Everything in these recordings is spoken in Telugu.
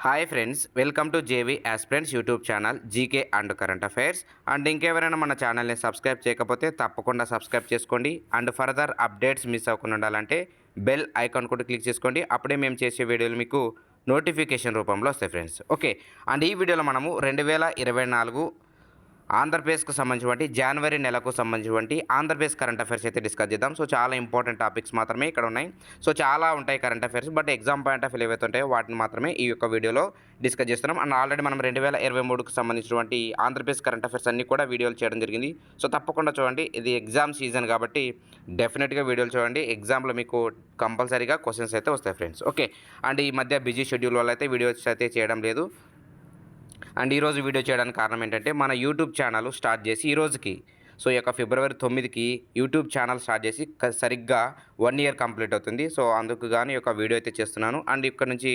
Hi friends, welcome to JV aspirants YouTube channel GK and current affairs. And ఇంకెవరైనా మన ఛానల్ని సబ్స్క్రైబ్ చేయకపోతే తప్పకుండా సబ్స్క్రైబ్ చేసుకోండి. అండ్ ఫర్దర్ అప్డేట్స్ మిస్ అవ్వకుండా ఉండాలంటే బెల్ ఐకాన్ కూడా క్లిక్ చేసుకోండి. అప్పుడే మేము చేసే వీడియోలు మీకు నోటిఫికేషన్ రూపంలో వస్తాయి ఫ్రెండ్స్. ఓకే, అండ్ ఈ వీడియోలో మనము 2024 ఆంధ్రప్రదేశ్కు సంబంధించినటువంటి జనవరి నెలకు సంబంధించినటువంటి ఆంధ్రప్రదేశ్ కరెంట్ అఫైర్స్ అయితే డిస్కస్ చేద్దాం. సో చాలా ఇంపార్టెంట్ టాపిక్స్ మాత్రమే ఇక్కడ ఉన్నాయి. సో చాలా ఉంటాయి current affairs, but exam point of view ఏవైతే ఉంటాయో వాటిని మాత్రమే ఈ యొక్క వీడియోలో డిస్కస్ చేస్తున్నాం. అండ్ ఆల్రెడీ మనం 2023కు సంబంధించినటువంటి ఆంధ్రప్రదేశ్ కరెంట్ అఫైర్స్ అన్ని కూడా వీడియోలు చేయడం జరిగింది. సో తప్పకుండా చూడండి, ఇది ఎగ్జామ్ సీజన్ కాబట్టి డెఫినెట్గా వీడియోలు చూడండి. ఎగ్జామ్లో మీకు కంపల్సరీగా క్వశ్చన్స్ అయితే వస్తాయి ఫ్రెండ్స్. ఓకే, అండ్ ఈ మధ్య బిజీ షెడ్యూల్ వల్ల అయితే వీడియోస్ అయితే చేయడం లేదు. అండ్ ఈరోజు వీడియో చేయడానికి కారణం ఏంటంటే మన యూట్యూబ్ ఛానల్ స్టార్ట్ చేసి ఈ రోజుకి, సో ఈ యొక్క ఫిబ్రవరి 9కి యూట్యూబ్ ఛానల్ స్టార్ట్ చేసి సరిగ్గా 1 ఇయర్ కంప్లీట్ అవుతుంది. సో అందుకు గాను ఈ యొక్క వీడియో అయితే చేస్తున్నాను. అండ్ ఇక్కడ నుంచి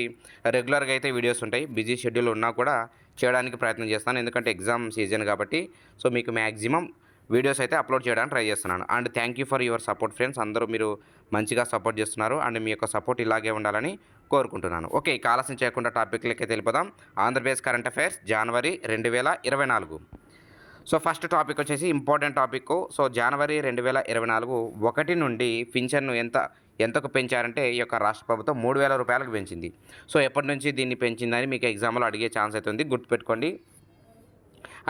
రెగ్యులర్గా అయితే వీడియోస్ ఉంటాయి. బిజీ షెడ్యూల్ ఉన్నా కూడా చేయడానికి ప్రయత్నం చేస్తాను, ఎందుకంటే ఎగ్జామ్ సీజన్ కాబట్టి. సో మీకు మ్యాక్సిమం వీడియోస్ అయితే అప్లోడ్ చేయడానికి ట్రై చేస్తున్నాను. And thank you for your support friends. అందరూ మీరు మంచిగా సపోర్ట్ చేస్తున్నారు అండ్ మీ యొక్క సపోర్ట్ ఇలాగే ఉండాలని కోరుకుంటున్నాను. ఓకే, ఇక ఆలస్యం చేయకుండా టాపిక్లకి తెలిపోదాం. ఆంధ్రప్రదేశ్ కరెంట్ అఫైర్స్ జనవరి 2024. సో ఫస్ట్ టాపిక్ వచ్చేసి ఇంపార్టెంట్ టాపిక్. సో జనవరి 2024 1 నుండి పింఛన్ను ఎంతకు పెంచారంటే ఈ యొక్క రాష్ట్ర ప్రభుత్వం 3,000 రూపాయలకు పెంచింది. సో ఎప్పటి నుంచి దీన్ని పెంచిందని మీకు ఎగ్జామ్లో అడిగే ఛాన్స్ అయితే ఉంది, గుర్తుపెట్టుకోండి.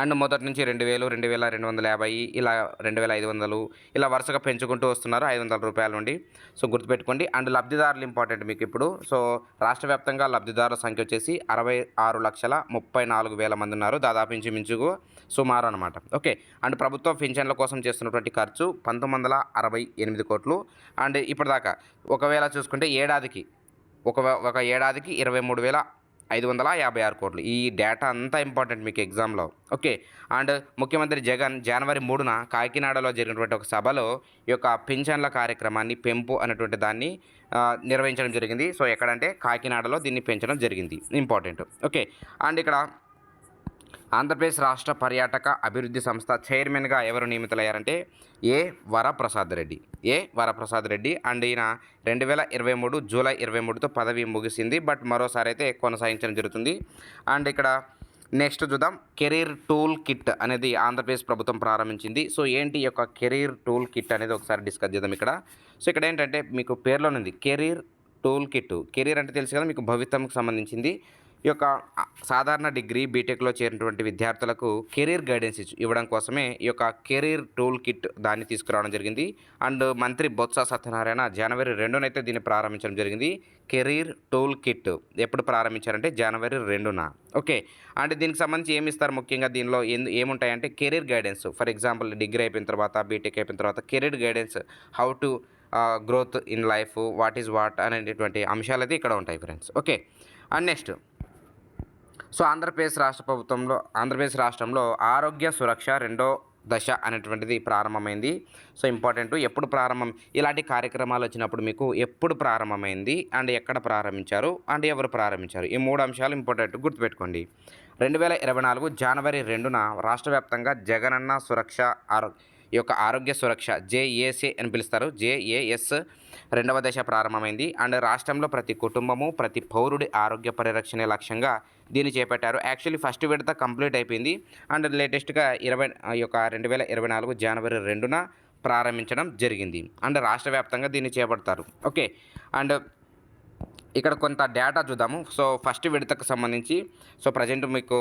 అండ్ మొదటి నుంచి 2,000, 2,250, ఇలా 2,500 ఇలా వరుసగా పెంచుకుంటూ వస్తున్నారు 500 రూపాయల నుండి. సో గుర్తుపెట్టుకోండి. అండ్ లబ్ధిదారులు ఇంపార్టెంట్ మీకు ఇప్పుడు. సో రాష్ట్ర వ్యాప్తంగా లబ్ధిదారుల సంఖ్య వచ్చేసి 66,34,000 మంది ఉన్నారు, దాదాపు ఇంచుమించుకు సుమారు అనమాట. ఓకే, అండ్ ప్రభుత్వ పింఛన్ల కోసం చేస్తున్నటువంటి ఖర్చు 1,968 కోట్లు. అండ్ ఇప్పటిదాకా ఒకవేళ చూసుకుంటే ఏడాదికి ఒక ఏడాదికి 23,556 కోట్లు. ఈ డేటా అంతా ఇంపార్టెంట్ మీకు ఎగ్జామ్లో. ఓకే, అండ్ ముఖ్యమంత్రి జగన్ జనవరి 3న కాకినాడలో జరిగినటువంటి ఒక సభలో ఈ యొక్క పింఛన్ల కార్యక్రమాన్ని పెంపు అనేటువంటి దాన్ని నిర్వహించడం జరిగింది. సో ఎక్కడంటే కాకినాడలో దీన్ని పెంచడం జరిగింది, ఇంపార్టెంట్. ఓకే, అండ్ ఇక్కడ ఆంధ్రప్రదేశ్ రాష్ట్ర పర్యాటక అభివృద్ధి సంస్థ చైర్మన్గా ఎవరు నియమితులయ్యారంటే వరప్రసాద్ రెడ్డి. అండ్ ఈయన 2023 జూలై 23తో పదవి ముగిసింది, బట్ మరోసారి అయితే కొనసాగించడం జరుగుతుంది. అండ్ ఇక్కడ నెక్స్ట్ చూద్దాం, కెరీర్ టూల్ కిట్ అనేది ఆంధ్రప్రదేశ్ ప్రభుత్వం ప్రారంభించింది. సో ఏంటి ఈ యొక్క కెరీర్ టూల్ కిట్ అనేది ఒకసారి డిస్కస్ చేద్దాం ఇక్కడ. సో ఇక్కడ ఏంటంటే మీకు పేరులోనుంది కెరీర్ టూల్ కిట్. కెరీర్ అంటే తెలుసు కదా మీకు, భవిష్యత్తుకు సంబంధించింది. ఈ యొక్క సాధారణ డిగ్రీ బీటెక్లో చేరినటువంటి విద్యార్థులకు కెరీర్ గైడెన్స్ ఇవ్వడం కోసమే ఈ యొక్క కెరీర్ టూల్ కిట్ దాన్ని తీసుకురావడం జరిగింది. అండ్ మంత్రి బొత్స సత్యనారాయణ జనవరి 2న అయితే దీన్ని ప్రారంభించడం జరిగింది. కెరీర్ టూల్ కిట్ ఎప్పుడు ప్రారంభించారంటే జనవరి 2న. ఓకే, అంటే దీనికి సంబంధించి ఏమి ఇస్తారు ముఖ్యంగా దీనిలో ఏముంటాయంటే career guidance. For example degree అయిపోయిన తర్వాత, బీటెక్ అయిపోయిన తర్వాత career guidance, how to growth in life, what is what అనేటువంటి అంశాలు అయితే ఇక్కడ ఉంటాయి friends. Okay, and next, so Andhra Pradesh రాష్ట్రంలో ఆరోగ్య సురక్ష 2వ దశ అనేటువంటిది ప్రారంభమైంది. సో ఇంపార్టెంట్, ఎప్పుడు ప్రారంభం, ఇలాంటి కార్యక్రమాలు వచ్చినప్పుడు మీకు ఎప్పుడు ప్రారంభమైంది అండ్ ఎక్కడ ప్రారంభించారు అండ్ ఎవరు ప్రారంభించారు, ఈ 3 అంశాలు ఇంపార్టెంట్, గుర్తుపెట్టుకోండి. 2024 జనవరి 2న రాష్ట్ర వ్యాప్తంగా జగనన్న సురక్ష ఈ యొక్క ఆరోగ్య సురక్ష జేఏసీ అని పిలుస్తారు, జేఏఎస్ 2వ దశ ప్రారంభమైంది. అండ్ రాష్ట్రంలో ప్రతి కుటుంబము, ప్రతి పౌరుడి ఆరోగ్య పరిరక్షణ లక్ష్యంగా దీన్ని చేపట్టారు. యాక్చువల్లీ ఫస్ట్ విడత కంప్లీట్ అయిపోయింది అండ్ లేటెస్ట్గా 2024 జనవరి 2న ప్రారంభించడం జరిగింది. అండ్ రాష్ట్ర వ్యాప్తంగా దీన్ని చేపడతారు. ఓకే, అండ్ ఇక్కడ కొంత డేటా చూద్దాము. సో ఫస్ట్ విడతకు సంబంధించి, సో ప్రజెంట్ మీకు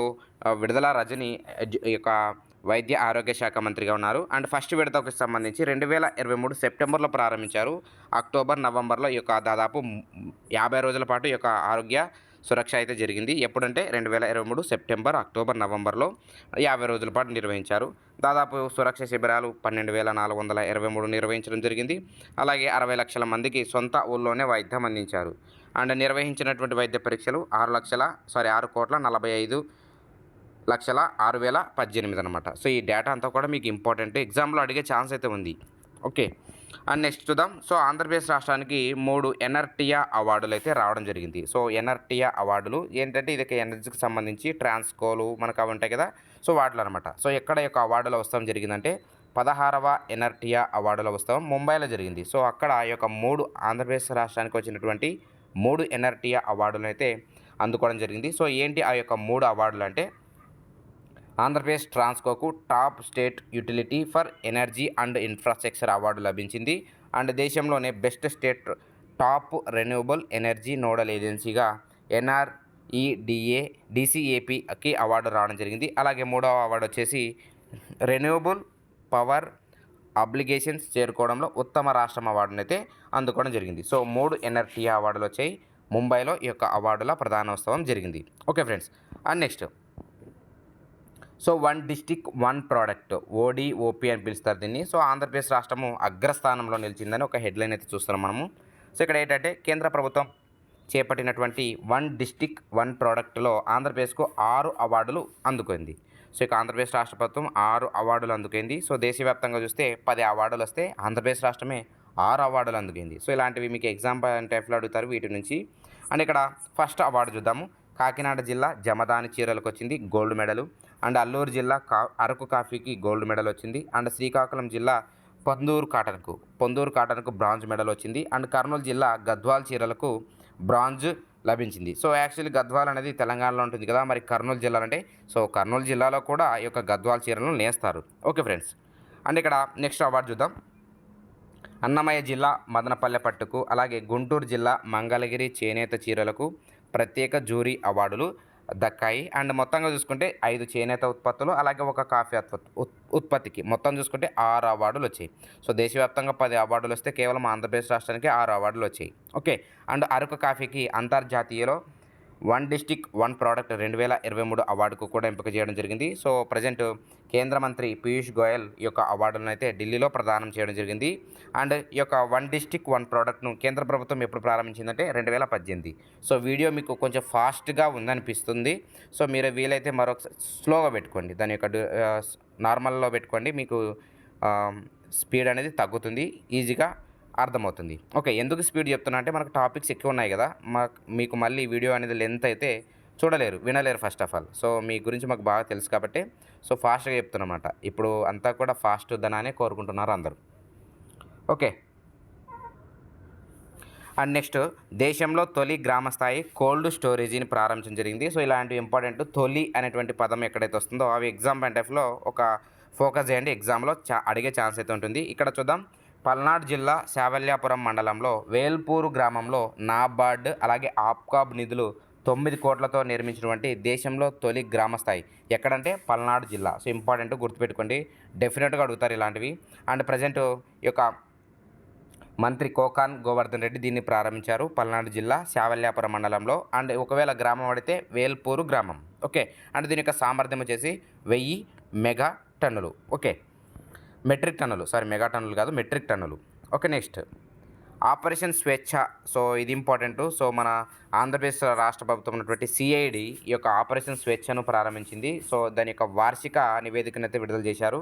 విడుదల రజని ఈ యొక్క వైద్య ఆరోగ్య శాఖ మంత్రిగా ఉన్నారు. అండ్ ఫస్ట్ విడతకు సంబంధించి 2023 సెప్టెంబర్లో ప్రారంభించారు. అక్టోబర్, నవంబర్లో ఈ యొక్క దాదాపు 50 రోజుల పాటు ఈ యొక్క ఆరోగ్య సురక్ష అయితే జరిగింది. ఎప్పుడంటే 2023 సెప్టెంబర్, అక్టోబర్, నవంబర్లో 50 రోజుల పాటు నిర్వహించారు. దాదాపు సురక్ష శిబిరాలు 12,423 నిర్వహించడం జరిగింది. అలాగే 60 లక్షల మందికి సొంత ఊళ్ళోనే వైద్యం అందించారు. అండ్ నిర్వహించినటువంటి వైద్య పరీక్షలు 6,46,6,18,18 అనమాట. సో ఈ డేటా అంతా కూడా మీకు ఇంపార్టెంట్, ఎగ్జామ్లో అడిగే ఛాన్స్ అయితే ఉంది. ఓకే, అండ్ నెక్స్ట్ చూద్దాం. సో ఆంధ్రప్రదేశ్ రాష్ట్రానికి 3 ఎన్ఆర్టీఆ అవార్డులు అయితే రావడం జరిగింది. సో ఎన్ఆర్టీఆ అవార్డులు ఏంటంటే ఇది ఎనర్జీకి సంబంధించి ట్రాన్స్కోలు మనకు అవి ఉంటాయి కదా, సో వాటిలో అనమాట. సో ఎక్కడ యొక్క అవార్డుల ఉత్సవం జరిగిందంటే 16వ ఎన్ఆర్టీఆ అవార్డుల ఉత్సవం ముంబైలో జరిగింది. సో అక్కడ ఈ యొక్క 3 ఆంధ్రప్రదేశ్ రాష్ట్రానికి వచ్చినటువంటి 3 ఎన్ఆర్టీఆ అవార్డులను అయితే అందుకోవడం జరిగింది. సో ఏంటి ఆ యొక్క 3 అవార్డులు అంటే ఆంధ్రప్రదేశ్ ట్రాన్స్కోకు top state utility for energy and infrastructure award లభించింది. అండ్ దేశంలోనే best state top renewable energy nodal ఏజెన్సీగా DCAPకి అవార్డు రావడం జరిగింది. అలాగే 3వ అవార్డు వచ్చేసి రెన్యూవబుల్ పవర్ అబ్లిగేషన్స్ చేరుకోవడంలో ఉత్తమ రాష్ట్రం అవార్డును అయితే అందుకోవడం జరిగింది. సో 3 NRTA అవార్డులు వచ్చాయి. ముంబైలో ఈ యొక్క అవార్డుల ప్రధానోత్సవం జరిగింది. Okay friends, and next so 1 district 1 product ODOP అని పిలుస్తారు దీన్ని. సో ఆంధ్రప్రదేశ్ రాష్ట్రము అగ్రస్థానంలో నిలిచిందని ఒక హెడ్లైన్ అయితే చూస్తున్నాం మనము. సో ఇక్కడ ఏంటంటే కేంద్ర ప్రభుత్వం చేపట్టినటువంటి 1 డిస్టిక్ 1 ప్రోడక్ట్లో ఆంధ్రప్రదేశ్కు 6 అవార్డులు అందుకుంది. సో ఇక ఆంధ్రప్రదేశ్ రాష్ట్ర ప్రభుత్వం 6 అవార్డులు అందుకుంది. సో దేశవ్యాప్తంగా చూస్తే 10 అవార్డులు వస్తే ఆంధ్రప్రదేశ్ రాష్ట్రమే 6 అవార్డులు అందుకుంది. సో ఇలాంటివి మీకు ఎగ్జామ్ టైప్లో అడుగుతారు వీటి నుంచి. అండ్ ఇక్కడ ఫస్ట్ అవార్డు చూద్దాము. కాకినాడ జిల్లా జమదాని చీరలకు వచ్చింది గోల్డ్ మెడలు. అండ్ అల్లూరు జిల్లా అరకు కాఫీకి గోల్డ్ మెడల్ వచ్చింది. అండ్ శ్రీకాకుళం జిల్లా పొందూరు కాటన్కు బ్రాంజ్ మెడల్ వచ్చింది. అండ్ కర్నూలు జిల్లా గద్వాల్ చీరలకు బ్రాంజ్ లభించింది. సో యాక్చువల్లీ గద్వాల్ అనేది తెలంగాణలో ఉంటుంది కదా, మరి కర్నూలు జిల్లా అంటే సో కర్నూలు జిల్లాలో కూడా ఈ యొక్క గద్వాల్ చీరలను నేస్తారు. ఓకే ఫ్రెండ్స్, అండ్ ఇక్కడ నెక్స్ట్ అవార్డు చూద్దాం. అన్నమయ్య జిల్లా మదనపల్లె పట్టుకు, అలాగే గుంటూరు జిల్లా మంగళగిరి చేనేత చీరలకు ప్రత్యేక జ్యూరీ అవార్డులు దక్కాయి. అండ్ మొత్తంగా చూసుకుంటే 5 చేనేత ఉత్పత్తులు, అలాగే ఒక కాఫీ ఉత్పత్తికి మొత్తం చూసుకుంటే 6 అవార్డులు వచ్చాయి. సో దేశవ్యాప్తంగా 10 అవార్డులు వస్తే కేవలం ఆంధ్రప్రదేశ్ రాష్ట్రానికి 6 అవార్డులు వచ్చాయి. ఓకే, అండ్ అరకు కాఫీకి అంతర్జాతీయలో 1 డిస్టిక్ 1 ప్రోడక్ట్ 2023 అవార్డుకు కూడా ఎంపిక చేయడం జరిగింది. సో ప్రజెంట్ కేంద్ర మంత్రి పీయూష్ గోయల్ ఈ యొక్క అవార్డులను అయితే ఢిల్లీలో ప్రదానం చేయడం జరిగింది. అండ్ ఈ యొక్క 1 డిస్టిక్ 1 ప్రోడక్ట్ను కేంద్ర ప్రభుత్వం ఎప్పుడు ప్రారంభించిందంటే 2018. సో వీడియో మీకు కొంచెం ఫాస్ట్గా ఉందనిపిస్తుంది. సో మీరు వీలైతే మరొక స్లోగా పెట్టుకోండి, దాని యొక్క నార్మల్లో పెట్టుకోండి, మీకు స్పీడ్ అనేది తగ్గుతుంది, ఈజీగా అర్థమవుతుంది. ఓకే, ఎందుకు స్పీడ్ చెప్తున్నా అంటే మనకు టాపిక్స్ ఎక్కువ ఉన్నాయి కదా, మీకు మళ్ళీ వీడియో అనేది లెంత్ అయితే వినలేరు ఫస్ట్ ఆఫ్ ఆల్. సో మీ గురించి మాకు బాగా తెలుసు కాబట్టి సో ఫాస్ట్గా చెప్తున్నమాట. ఇప్పుడు అంతా కూడా ఫాస్ట్ వద్దననే కోరుకుంటున్నారు అందరూ. ఓకే, అండ్ నెక్స్ట్ దేశంలో తొలి గ్రామస్థాయి కోల్డ్ స్టోరేజీని ప్రారంభించడం జరిగింది. సో ఇలాంటి ఇంపార్టెంట్ తొలి అనేటువంటి పదం ఎక్కడైతే వస్తుందో అవి ఎగ్జామ్ పాయింట్ ఆఫ్లో ఒక ఫోకస్ చేయండి, ఎగ్జామ్లో అడిగే ఛాన్స్ అయితే ఉంటుంది. ఇక్కడ చూద్దాం. పల్నాడు జిల్లా శావల్యాపురం మండలంలో వేల్పూరు గ్రామంలో నాబార్డ్ అలాగే ఆప్కాబ్ నిధులు 9 కోట్లతో నిర్మించినటువంటి దేశంలో తొలి గ్రామస్థాయి ఎక్కడంటే పల్నాడు జిల్లా. సో ఇంపార్టెంట్ గుర్తుపెట్టుకోండి, డెఫినెట్గా అడుగుతారు ఇలాంటివి. అండ్ ప్రజెంట్ ఈ యొక్క మంత్రి కోకాన్ గోవర్ధన్ రెడ్డి దీన్ని ప్రారంభించారు పల్నాడు జిల్లా శావల్యాపురం మండలంలో. అండ్ ఒకవేళ గ్రామం పడితే వేల్పూరు గ్రామం. ఓకే, అండ్ దీని యొక్క సామర్థ్యం వచ్చేసి 1000 మెగా టన్నులు. ఓకే, మెట్రిక్ టన్నులు, మెగా టన్నులు కాదు, మెట్రిక్ టన్నులు. ఓకే, నెక్స్ట్ ఆపరేషన్ స్వేచ్ఛ. సో ఇది ఇంపార్టెంట్. సో మన ఆంధ్రప్రదేశ్ రాష్ట్ర ప్రభుత్వం ఉన్నటువంటి CID ఈ యొక్క ఆపరేషన్ స్వేచ్ఛను ప్రారంభించింది. సో దాని యొక్క వార్షిక నివేదికను అయితే విడుదల చేశారు.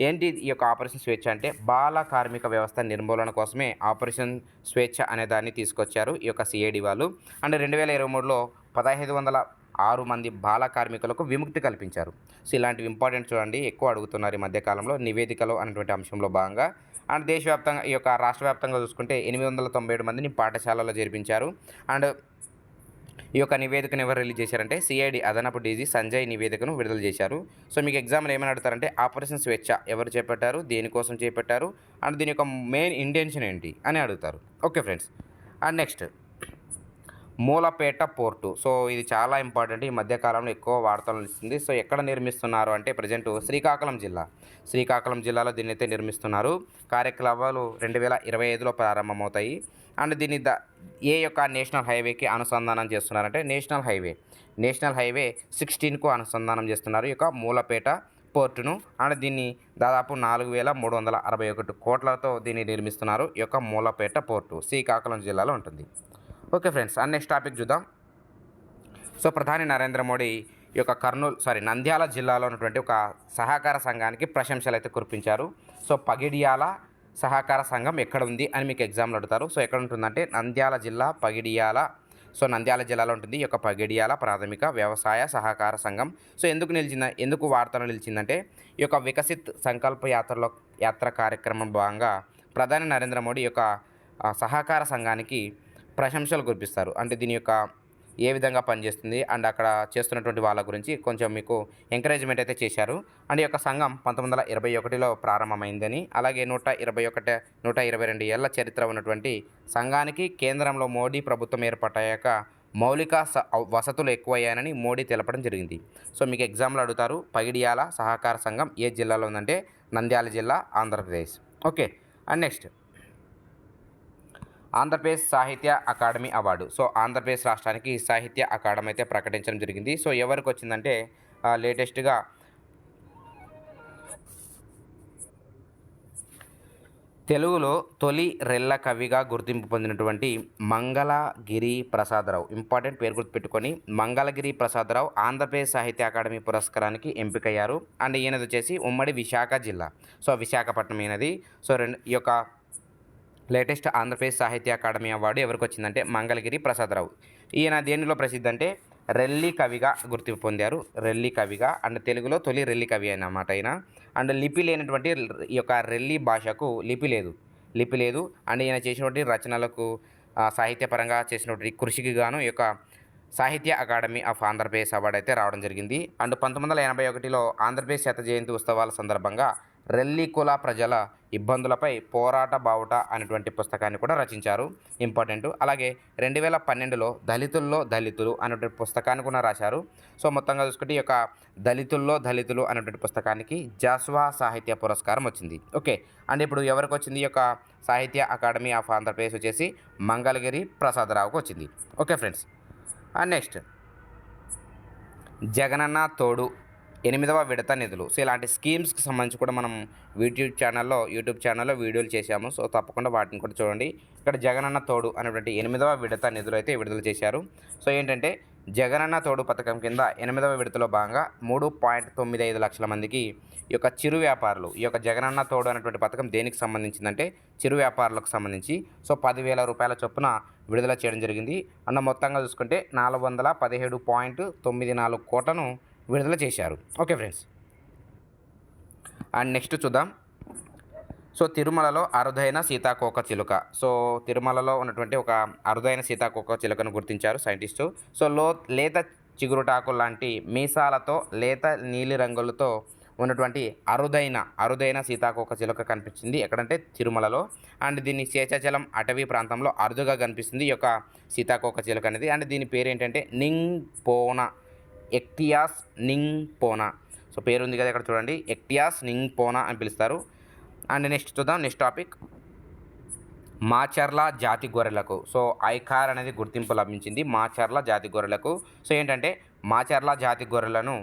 ఏంటి ఈ యొక్క ఆపరేషన్ స్వేచ్ఛ అంటే బాల కార్మిక వ్యవస్థ నిర్మూలన కోసమే ఆపరేషన్ స్వేచ్ఛ అనే దాన్ని తీసుకొచ్చారు ఈ యొక్క CID వాళ్ళు. అండ్ 2023లో 1506 మంది బాల కార్మికులకు విముక్తి కల్పించారు. సో ఇలాంటివి ఇంపార్టెంట్ చూడండి, ఎక్కువ అడుగుతున్నారు ఈ మధ్యకాలంలో నివేదికలో అనేటువంటి అంశంలో భాగంగా. అండ్ దేశవ్యాప్తంగా ఈ యొక్క రాష్ట్ర వ్యాప్తంగా చూసుకుంటే 897 మందిని పాఠశాలలో చేర్పించారు. అండ్ ఈ యొక్క నివేదికను ఎవరు రిలీజ్ చేశారంటే CID అదనపు DG సంజయ్ నివేదికను విడుదల చేశారు. సో మీకు ఎగ్జామ్లో ఏమని అడుగుతారంటే ఆపరేషన్ స్వేచ్ఛ ఎవరు చేపట్టారు, దేనికోసం చేపట్టారు, అండ్ దీని యొక్క మెయిన్ ఇంటెన్షన్ ఏంటి అని అడుగుతారు. Okay friends, and next Mulapeta port. So ఇది చాలా ఇంపార్టెంట్, ఈ మధ్యకాలంలో ఎక్కువ వార్తలు ఇస్తుంది. సో ఎక్కడ నిర్మిస్తున్నారు అంటే ప్రజెంట్ శ్రీకాకుళం జిల్లాలో దీన్ని అయితే నిర్మిస్తున్నారు. కార్యకలాపాలు 2025లో ప్రారంభమవుతాయి. అండ్ దీన్ని ఏ యొక్క నేషనల్ హైవేకి అనుసంధానం చేస్తున్నారంటే నేషనల్ హైవే 16కు అనుసంధానం చేస్తున్నారు ఈ యొక్క మూలపేట పోర్టును. అండ్ దీన్ని దాదాపు 4361 కోట్లతో దీన్ని నిర్మిస్తున్నారు. ఈ యొక్క మూలపేట పోర్టు శ్రీకాకుళం జిల్లాలో ఉంటుంది. Okay friends, and next topic చూద్దాం. సో ప్రధాని నరేంద్ర మోడీ ఈ యొక్క నంద్యాల జిల్లాలో ఉన్నటువంటి ఒక సహకార సంఘానికి ప్రశంసలు అయితే కురిపించారు. సో పగిడియాల సహకార సంఘం ఎక్కడ ఉంది అని మీకు ఎగ్జామ్లో అడుగుతారు. సో ఎక్కడ ఉంటుందంటే నంద్యాల జిల్లా పగిడియాల. సో నంద్యాల జిల్లాలో ఉంటుంది ఈ యొక్క పగిడియాల ప్రాథమిక వ్యవసాయ సహకార సంఘం. సో ఎందుకు వార్తలు నిలిచిందంటే ఈ యొక్క వికసిత్ సంకల్ప యాత్ర కార్యక్రమం భాగంగా ప్రధాని నరేంద్ర మోడీ ఈ యొక్క సహకార సంఘానికి ప్రశంసలు కురిపిస్తారు. అంటే దీని యొక్క ఏ విధంగా పనిచేస్తుంది అండ్ అక్కడ చేస్తున్నటువంటి వాళ్ళ గురించి కొంచెం మీకు ఎంకరేజ్మెంట్ అయితే చేశారు. అండ్ ఈ యొక్క సంఘం 1921లో ప్రారంభమైందని, అలాగే 122 ఏళ్ల చరిత్ర ఉన్నటువంటి సంఘానికి కేంద్రంలో మోడీ ప్రభుత్వం ఏర్పాటయ్యాక మౌలిక వసతులు ఎక్కువయ్యాయని మోడీ తెలపడం జరిగింది. సో మీకు ఎగ్జామ్లో అడుగుతారు, పగిడియాల సహకార సంఘం ఏ జిల్లాలో ఉందంటే నంద్యాల జిల్లా, Andhra Pradesh. Okay. And next Andhra Pradesh సాహిత్య అకాడమీ అవార్డు. సో ఆంధ్రప్రదేశ్ రాష్ట్రానికి సాహిత్య అకాడమీ అయితే ప్రకటించడం జరిగింది. సో ఎవరికి వచ్చిందంటే లేటెస్ట్గా తెలుగులో తొలి రెల్ల కవిగా గుర్తింపు పొందినటువంటి మంగళగిరి ప్రసాదరావు, ఇంపార్టెంట్ పేరు గుర్తుపెట్టుకొని, మంగళగిరి ప్రసాదరావు ఆంధ్రప్రదేశ్ సాహిత్య అకాడమీ పురస్కారానికి ఎంపికయ్యారు. అండ్ ఈయనది వచ్చేసి ఉమ్మడి విశాఖ జిల్లా, సో విశాఖపట్నం ఈయనది. సో ఈ యొక్క లేటెస్ట్ ఆంధ్రప్రదేశ్ సాహిత్య అకాడమీ అవార్డు ఎవరికి వచ్చిందంటే మంగళగిరి ప్రసాదరావు. ఈయన దేనిలో ప్రసిద్ధి అంటే రెల్లి కవిగా గుర్తింపు పొందారు. రెల్లి కవిగా, అండ్ తెలుగులో తొలి రెల్లి కవి అన్నమాట ఆయన. అండ్ లిపి లేనటువంటి ఈ యొక్క రెల్లి భాషకు లిపి లేదు. అండ్ ఈయన చేసినటువంటి రచనలకు సాహిత్యపరంగా చేసినటువంటి కృషికి గాను ఈ యొక్క సాహిత్య అకాడమీ ఆఫ్ ఆంధ్రప్రదేశ్ అవార్డు అయితే రావడం జరిగింది. అండ్ 1981లో ఆంధ్రప్రదేశ్ శత జయంతి ఉత్సవాల సందర్భంగా రెల్లి కుల ప్రజల ఇబ్బందులపై పోరాట బావుట అనేటువంటి పుస్తకాన్ని కూడా రచించారు, ఇంపార్టెంట్. అలాగే 2012లో దళితుల్లో దళితులు అనేటువంటి పుస్తకాన్ని కూడా రాశారు. సో మొత్తంగా చూసుకుంటే ఈ యొక్క దళితుల్లో దళితులు అనేటువంటి పుస్తకానికి జాస్వా సాహిత్య పురస్కారం వచ్చింది. ఓకే. అండ్ ఇప్పుడు ఎవరికి వచ్చింది ఈ యొక్క సాహిత్య అకాడమీ ఆఫ్ ఆంధ్రప్రదేశ్ వచ్చేసి మంగళగిరి ప్రసాదరావుకు వచ్చింది. Okay friends. And next Jagananna తోడు 8వ విడత నిధులు. సో ఇలాంటి స్కీమ్స్కి సంబంధించి కూడా మనం యూట్యూబ్ ఛానల్లో వీడియోలు చేశాము. సో తప్పకుండా వాటిని కూడా చూడండి. ఇక్కడ జగనన్న తోడు అనేటువంటి 8వ విడత నిధులు అయితే విడుదల చేశారు. సో ఏంటంటే జగనన్న తోడు పథకం కింద 8వ విడతలో భాగంగా 3.95 లక్షల మందికి ఈ యొక్క చిరు వ్యాపారులు, ఈ యొక్క జగనన్న తోడు అనేటువంటి పథకం దేనికి సంబంధించిందంటే చిరు వ్యాపారులకు సంబంధించి. సో 10,000 రూపాయల చొప్పున విడుదల చేయడం జరిగింది. అన్న మొత్తంగా చూసుకుంటే 417.94 కోట్లను విడుదల చేశారు. Okay friends. అండ్ నెక్స్ట్ చూద్దాం. సో తిరుమలలో అరుదైన సీతాకోక చిలుక. సో తిరుమలలో ఉన్నటువంటి ఒక అరుదైన సీతాకోక చిలుకను గుర్తించారు సైంటిస్టు. సో లేత చిగురుటాకు లాంటి మీసాలతో లేత నీలి రంగులతో ఉన్నటువంటి అరుదైన సీతాకోక చిలుక కనిపించింది ఎక్కడంటే తిరుమలలో. అండ్ దీన్ని శేషాచలం అటవీ ప్రాంతంలో అరుదుగా కనిపిస్తుంది ఈ యొక్క సీతాకోక చిలుక అనేది. అండ్ దీని పేరు ఏంటంటే నింగ్పోనా, ఎక్టియాస్ నింగ్పోనా. సో పేరు ఉంది కదా ఇక్కడ చూడండి, ఎక్టియాస్ నింగ్పోనా అని పిలుస్తారు. అండ్ నెక్స్ట్ చూద్దాం. నెక్స్ట్ టాపిక్ మాచర్ల జాతి గొర్రెలకు. సో ఐకార్ అనేది గుర్తింపు లభించింది మాచర్ల జాతి గొర్రెలకు. సో ఏంటంటే మాచర్ల జాతి గొర్రెలను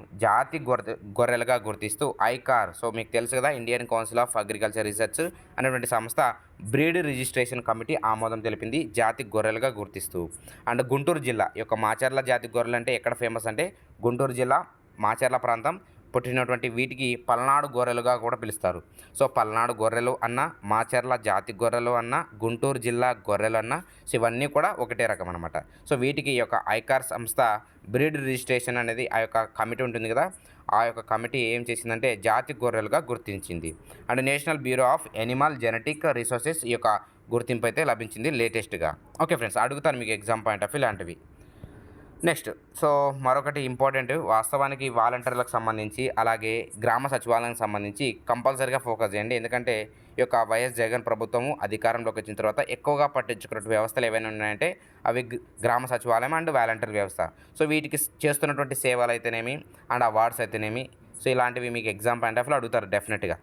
గొర్రెలుగా గుర్తిస్తూ ఐకార్, సో మీకు తెలుసు కదా, Indian council of agriculture research అనేటువంటి సంస్థ బ్రీడ్ రిజిస్ట్రేషన్ కమిటీ ఆమోదం తెలిపింది జాతి గొర్రెలుగా గుర్తిస్తూ. అండ్ గుంటూరు జిల్లా యొక్క మాచర్ల జాతి గొర్రెలు అంటే ఎక్కడ ఫేమస్ అంటే గుంటూరు జిల్లా మాచర్ల ప్రాంతం పుట్టినటువంటి వీటికి పల్నాడు గొర్రెలుగా కూడా పిలుస్తారు. సో పల్నాడు గొర్రెలు అన్న, మాచర్ల జాతి గొర్రెలు అన్న, గుంటూరు జిల్లా గొర్రెలు అన్న, సో ఇవన్నీ కూడా ఒకటే రకం అనమాట. సో వీటికి ఈ యొక్క ఐకార్ సంస్థ బ్రీడ్ రిజిస్ట్రేషన్ అనేది ఆ యొక్క కమిటీ ఉంటుంది కదా, ఆ యొక్క కమిటీ ఏం చేసిందంటే జాతి గొర్రెలుగా గుర్తించింది. And national bureau of animal genetic resources ఈ యొక్క గుర్తింపు అయితే లభించింది లేటెస్ట్గా. ఓకే ఫ్రెండ్స్, అడుగుతాను మీకు ఎగ్జామ్ పాయింట్ ఆఫ్ వ్యూ ఇలాంటివి. నెక్స్ట్ సో మరొకటి ఇంపార్టెంట్, వాస్తవానికి వాలంటీర్లకు సంబంధించి అలాగే గ్రామ సచివాలయానికి సంబంధించి కంపల్సరీగా ఫోకస్ చేయండి. ఎందుకంటే ఈ యొక్క వైఎస్ జగన్ ప్రభుత్వము అధికారంలోకి వచ్చిన తర్వాత ఎక్కువగా పట్టించుకున్న వ్యవస్థలు ఏవైనా ఉన్నాయంటే అవి గ్రామ సచివాలయం అండ్ వాలంటీర్ వ్యవస్థ. సో వీటికి చేస్తున్నటువంటి సేవలు అయితేనేమి అండ్ అవార్డ్స్ అయితేనేమి, సో ఇలాంటివి మీకు ఎగ్జామ్ పాయింట్ ఆఫ్ వ్యూ అడుగుతారు డెఫినెట్గా.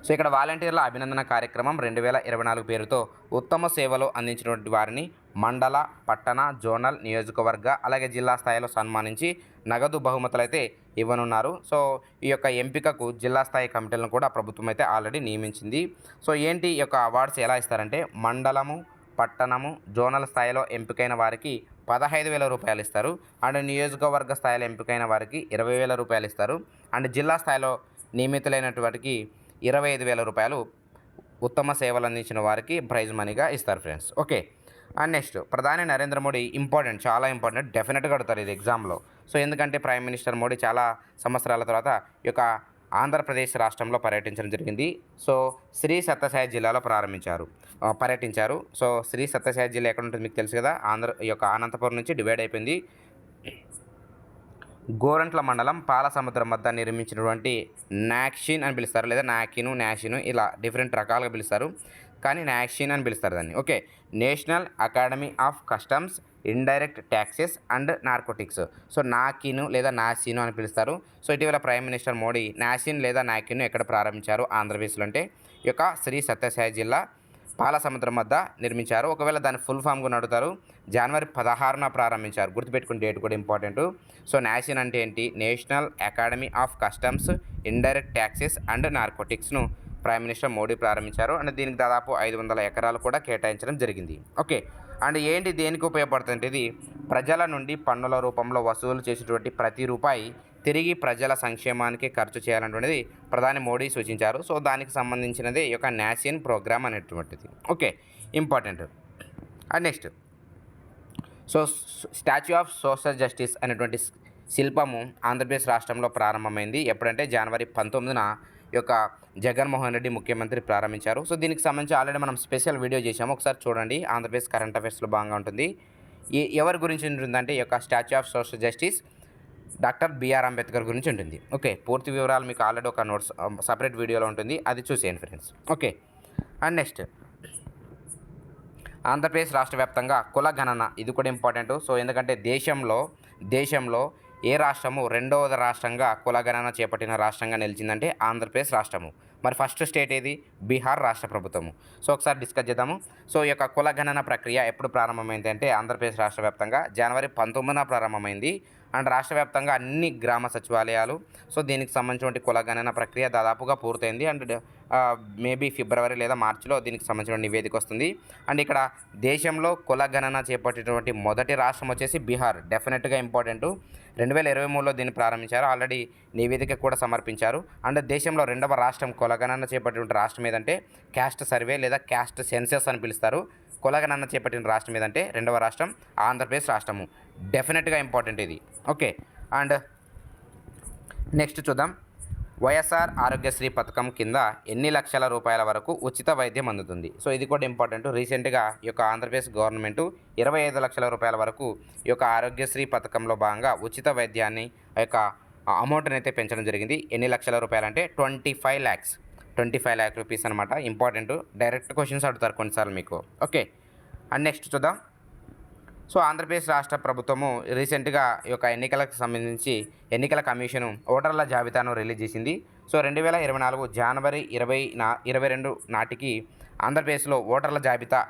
సో ఇక్కడ వాలంటీర్ల అభినందన కార్యక్రమం 2024 పేరుతో ఉత్తమ సేవలు అందించినటువంటి వారిని మండల, పట్టణ, జోనల్, నియోజకవర్గ అలాగే జిల్లా స్థాయిలో సన్మానించి నగదు బహుమతులు అయితే ఇవ్వనున్నారు. సో ఈ యొక్క ఎంపికకు జిల్లా స్థాయి కమిటీలను కూడా ప్రభుత్వం అయితే ఆల్రెడీ నియమించింది. సో ఏంటి ఈ యొక్క అవార్డ్స్ ఎలా ఇస్తారంటే మండలము, పట్టణము, జోనల్ స్థాయిలో ఎంపికైన వారికి 15,000 రూపాయలు ఇస్తారు. అండ్ నియోజకవర్గ స్థాయిలో ఎంపికైన వారికి 20,000 రూపాయలు ఇస్తారు. అండ్ జిల్లా స్థాయిలో నియమితులైనటువంటి 25,000 రూపాయలు ఉత్తమ సేవలు అందించిన వారికి ప్రైజ్ మనీగా ఇస్తారు ఫ్రెండ్స్. ఓకే. అండ్ నెక్స్ట్ ప్రధాని నరేంద్ర మోడీ ఇంపార్టెంట్, చాలా ఇంపార్టెంట్, డెఫినెట్గా అడుగుతారు ఇది ఎగ్జామ్లో. సో ఎందుకంటే ప్రైమ్ మినిస్టర్ మోడీ చాలా సంవత్సరాల తర్వాత ఈ యొక్క ఆంధ్రప్రదేశ్ రాష్ట్రంలో పర్యటించడం జరిగింది. సో శ్రీ సత్యసాయి జిల్లాలో పర్యటించారు. సో శ్రీ సత్యసాయి జిల్లా ఎక్కడ ఉంటుంది మీకు తెలుసు కదా, ఈ యొక్క అనంతపురం నుంచి డివైడ్ అయిపోయింది. గోరంట్ల మండలం పాలసముద్రం వద్ద నిర్మించినటువంటి నాక్సిన్ అని పిలుస్తారు, లేదా నాషిను ఇలా డిఫరెంట్ రకాలుగా పిలుస్తారు, కానీ నాక్సిన్ అని పిలుస్తారు దాన్ని. Okay, national academy of customs, indirect taxes and narcotics. So NACIN లేదా నాసిను అని పిలుస్తారు. సో ఇటీవల ప్రైమ్ మినిస్టర్ మోడీ నాసిన్ లేదా నాకిను ఎక్కడ ప్రారంభించారు ఆంధ్రప్రదేశ్లో అంటే ఈ యొక్క శ్రీ సత్యసాయి జిల్లా పాలసముద్రం వద్ద నిర్మించారు. ఒకవేళ దాని ఫుల్ ఫామ్ కూడా అడుగుతారు. జనవరి 16న ప్రారంభించారు, గుర్తుపెట్టుకుని డేట్ కూడా ఇంపార్టెంట్. సో నాసిన్ అంటే ఏంటి, national academy of customs, indirect taxes and నార్కోటిక్స్ను ప్రైమ్ మినిస్టర్ మోడీ ప్రారంభించారు. అండ్ దీనికి దాదాపు 500 ఎకరాలు కూడా కేటాయించడం జరిగింది. ఓకే, అండ్ ఏంటి దేనికి ఉపయోగపడుతుంది, ఇది ప్రజల నుండి పన్నుల రూపంలో వసూలు చేసేటువంటి ప్రతి రూపాయి తిరిగి ప్రజల సంక్షేమానికి ఖర్చు చేయాలనేటువంటిది ప్రధాని మోడీ సూచించారు. సో దానికి సంబంధించినదే ఈ యొక్క నాసిన్ ప్రోగ్రామ్ అనేటువంటిది. Okay, important. And next, so statue of social justice అనేటువంటి శిల్పము ఆంధ్రప్రదేశ్ రాష్ట్రంలో ప్రారంభమైంది. ఎప్పుడంటే జనవరి 19న ఈ యొక్క జగన్మోహన్ రెడ్డి ముఖ్యమంత్రి ప్రారంభించారు. సో దీనికి సంబంధించి ఆల్రెడీ మనం స్పెషల్ వీడియో చేసాము, ఒకసారి చూడండి. ఆంధ్రప్రదేశ్ కరెంట్ అఫైర్స్లో బాగా ఉంటుంది. ఎవరి గురించి ఉంటుందంటే ఈ యొక్క statue of social justice doctor B R Ambedkar గురించి ఉంటుంది. ఓకే, పూర్తి వివరాలు మీకు ఆల్రెడీ ఒక నోట్స్ సపరేట్ వీడియోలో ఉంటుంది, అది చూసేయండి friends. Okay, and next, Andhra Pradesh రాష్ట్ర వ్యాప్తంగా కుల గణన, ఇది కూడా ఇంపార్టెంట్. సో ఎందుకంటే దేశంలో ఏ రాష్ట్రము రెండవ రాష్ట్రంగా కుల గణన చేపట్టిన రాష్ట్రంగా నిలిచిందంటే ఆంధ్రప్రదేశ్ రాష్ట్రము. మరి ఫస్ట్ స్టేట్ ఏది, బీహార్ రాష్ట్ర ప్రభుత్వము. సో ఒకసారి డిస్కస్ చేద్దాము. సో ఈ యొక్క కుల గణన ప్రక్రియ ఎప్పుడు ప్రారంభమైంది అంటే ఆంధ్రప్రదేశ్ రాష్ట్ర వ్యాప్తంగా జనవరి 19న ప్రారంభమైంది. అండ్ రాష్ట్ర వ్యాప్తంగా అన్ని గ్రామ సచివాలయాలు, సో దీనికి సంబంధించిన కుల గణన ప్రక్రియ దాదాపుగా పూర్తయింది. అండ్ మేబీ ఫిబ్రవరి లేదా మార్చిలో దీనికి సంబంధించిన నివేదిక వస్తుంది. అండ్ ఇక్కడ దేశంలో కుల గణన చేపట్టేటువంటి మొదటి రాష్ట్రం వచ్చేసి బీహార్, డెఫినెట్గా ఇంపార్టెంట్. 2023లో దీన్ని ప్రారంభించారు, ఆల్రెడీ నివేదిక కూడా సమర్పించారు. అండ్ దేశంలో రెండవ రాష్ట్రం కుల గణన చేపట్టిన రాష్ట్రం ఏదంటే క్యాస్ట్ సర్వే లేదా క్యాస్ట్ సెన్సస్ అని పిలుస్తారు. కుల గణన చేపట్టిన రాష్ట్రం ఏదంటే రెండవ రాష్ట్రం ఆంధ్రప్రదేశ్ రాష్ట్రము, డెఫినెట్గా ఇంపార్టెంట్ ఇది. ఓకే, అండ్ నెక్స్ట్ చూద్దాం. వైఎస్ఆర్ ఆరోగ్యశ్రీ పథకం కింద ఎన్ని లక్షల రూపాయల వరకు ఉచిత వైద్యం అందుతుంది. సో ఇది కూడా ఇంపార్టెంట్. రీసెంట్గా ఈ యొక్క ఆంధ్రప్రదేశ్ గవర్నమెంట్ 25 లక్షల రూపాయల వరకు ఈ యొక్క ఆరోగ్యశ్రీ పథకంలో భాగంగా ఉచిత వైద్యాన్ని ఆ యొక్క అమౌంట్ని అయితే పెంచడం జరిగింది. ఎన్ని లక్షల రూపాయలు అంటే 25 lakh రూపీస్ అనమాట. ఇంపార్టెంట్, డైరెక్ట్ క్వశ్చన్స్ అడుగుతారు కొన్నిసార్లు మీకు. ఓకే, అండ్ నెక్స్ట్ చూద్దాం. సో ఆంధ్రప్రదేశ్ రాష్ట్ర ప్రభుత్వము రీసెంట్గా ఈ యొక్క ఎన్నికలకు సంబంధించి ఎన్నికల కమిషను ఓటర్ల జాబితాను రిలీజ్ చేసింది. సో 2024 జనవరి 22 నాటికి ఆంధ్రప్రదేశ్లో ఓటర్ల జాబితా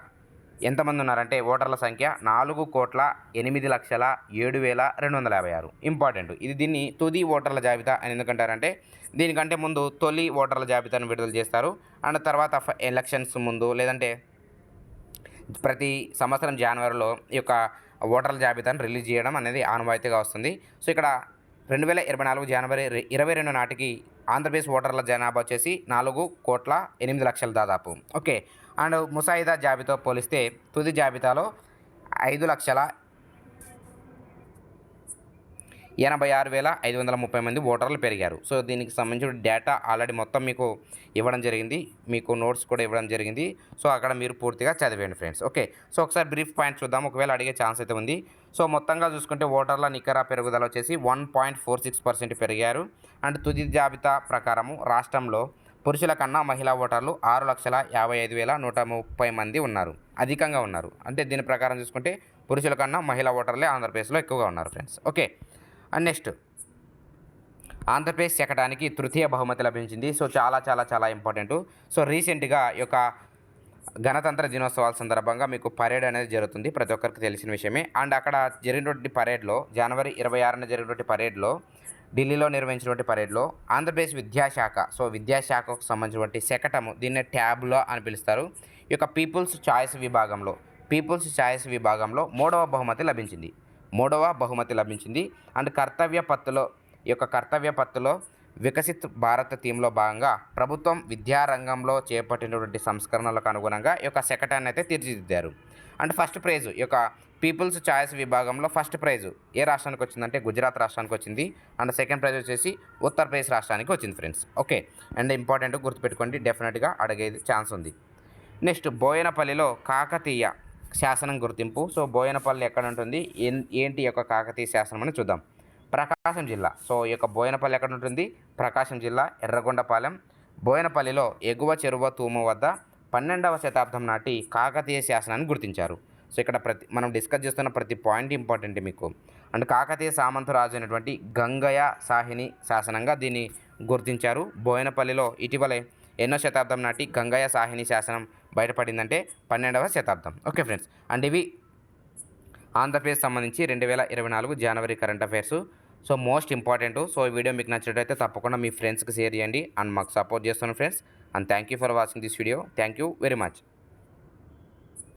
ఎంతమంది ఉన్నారంటే ఓటర్ల సంఖ్య 4,08,07,256. ఇంపార్టెంట్, దీన్ని తుది ఓటర్ల జాబితా అని ఎందుకంటారంటే దీనికంటే ముందు తొలి ఓటర్ల జాబితాను విడుదల చేస్తారు. అండ్ తర్వాత ఎలక్షన్స్ ముందు లేదంటే ప్రతి సంవత్సరం జనవరిలో ఈ యొక్క ఓటర్ల జాబితాను రిలీజ్ చేయడం అనేది ఆనవాయితీగా వస్తుంది. సో ఇక్కడ 2024 జనవరి 22 నాటికి ఆంధ్రప్రదేశ్ ఓటర్ల జనాభా వచ్చేసి 4,08,00,000 దాదాపు. ఓకే, అండ్ ముసాయిదా జాబితా పోలిస్తే తుది జాబితాలో 5,86,530 మంది ఓటర్లు పెరిగారు. సో దీనికి సంబంధించిన డేటా ఆల్రెడీ మొత్తం మీకు ఇవ్వడం జరిగింది, మీకు నోట్స్ కూడా ఇవ్వడం జరిగింది. సో అక్కడ మీరు పూర్తిగా చదివేయండి ఫ్రెండ్స్. ఓకే, సో ఒకసారి బ్రీఫ్ పాయింట్ చూద్దాం, ఒకవేళ అడిగే ఛాన్స్ అయితే ఉంది. సో మొత్తంగా చూసుకుంటే ఓటర్ల నికర పెరుగుదల వచ్చేసి 1.46% పెరిగారు. అండ్ తుది జాబితా ప్రకారము రాష్ట్రంలో పురుషుల కన్నా మహిళా ఓటర్లు 6,55,130 మంది ఉన్నారు, అధికంగా ఉన్నారు. అంటే దీని ప్రకారం చూసుకుంటే పురుషుల కన్నా మహిళా ఓటర్లే ఆంధ్రప్రదేశ్లో ఎక్కువగా ఉన్నారు friends. Okay, and next, Andhra Pradesh శకటానికి తృతీయ బహుమతి లభించింది. సో చాలా ఇంపార్టెంట్. సో రీసెంట్గా ఈ యొక్క గణతంత్ర దినోత్సవాల సందర్భంగా మీకు పరేడ్ అనేది జరుగుతుంది, ప్రతి ఒక్కరికి తెలిసిన విషయమే. అండ్ అక్కడ జరిగినటువంటి పరేడ్లో జనవరి 26న జరిగినటువంటి పరేడ్లో, ఢిల్లీలో నిర్వహించినటువంటి పరేడ్లో ఆంధ్రప్రదేశ్ విద్యాశాఖ, సో విద్యాశాఖకు సంబంధించినటువంటి శకటము, దీన్నే ట్యాబ్లో అని పిలుస్తారు. ఈ యొక్క పీపుల్స్ చాయిస్ విభాగంలో మూడవ బహుమతి లభించింది. అండ్ ఈ యొక్క కర్తవ్య పత్తులో వికసిత్ భారత్ థీమ్లో భాగంగా ప్రభుత్వం విద్యారంగంలో చేపట్టినటువంటి సంస్కరణలకు అనుగుణంగా ఈ యొక్క శకటాన్ని అయితే తీర్చిదిద్దారు. అండ్ ఫస్ట్ ప్రైజ్ ఈ యొక్క పీపుల్స్ చాయిస్ విభాగంలో ఫస్ట్ ప్రైజ్ ఏ రాష్ట్రానికి వచ్చిందంటే గుజరాత్ రాష్ట్రానికి వచ్చింది. అండ్ సెకండ్ ప్రైజ్ వచ్చేసి ఉత్తరప్రదేశ్ రాష్ట్రానికి వచ్చింది ఫ్రెండ్స్. ఓకే, అండ్ ఇంపార్టెంట్ గుర్తుపెట్టుకోండి, డెఫినెట్గా అడిగేది ఛాన్స్ ఉంది. నెక్స్ట్, బోయనపల్లిలో కాకతీయ శాసనం గుర్తింపు. సో బోయనపల్లి ఎక్కడ ఉంటుంది, ఏంటి యొక్క కాకతీయ శాసనం అని చూద్దాం. ప్రకాశం జిల్లా. సో ఈ యొక్క బోయనపల్లి ఎక్కడ ఉంటుంది, ప్రకాశం జిల్లా, ఎర్రగొండపాలెం. బోయనపల్లిలో ఎగువ చెరువ తూము వద్ద 12వ శతాబ్దం నాటి కాకతీయ శాసనాన్ని గుర్తించారు. సో ఇక్కడ మనం డిస్కస్ చేస్తున్న ప్రతి పాయింట్ ఇంపార్టెంట్ మీకు. అండ్ కాకతీయ సామంత రాజు అయినటువంటి గంగయ్య సాహిని శాసనంగా దీన్ని గుర్తించారు. బోయనపల్లిలో ఇటీవలే ఎన్నో శతాబ్దం నాటి గంగయ్య సాహిని శాసనం బయటపడిందంటే 12వ శతాబ్దం. ఓకే ఫ్రెండ్స్, అండ్ ఇవి ఆంధ్రప్రదేశ్ సంబంధించి 2024 జనవరి current affairs. So most important. So ఈ వీడియో మీకు నచ్చినట్లయితే తప్పకుండా మీ ఫ్రెండ్స్కి షేర్ చేయండి అండ్ మాకు సపోర్ట్ చేస్తున్నాను friends. And thank you for watching this video. Thank you very much.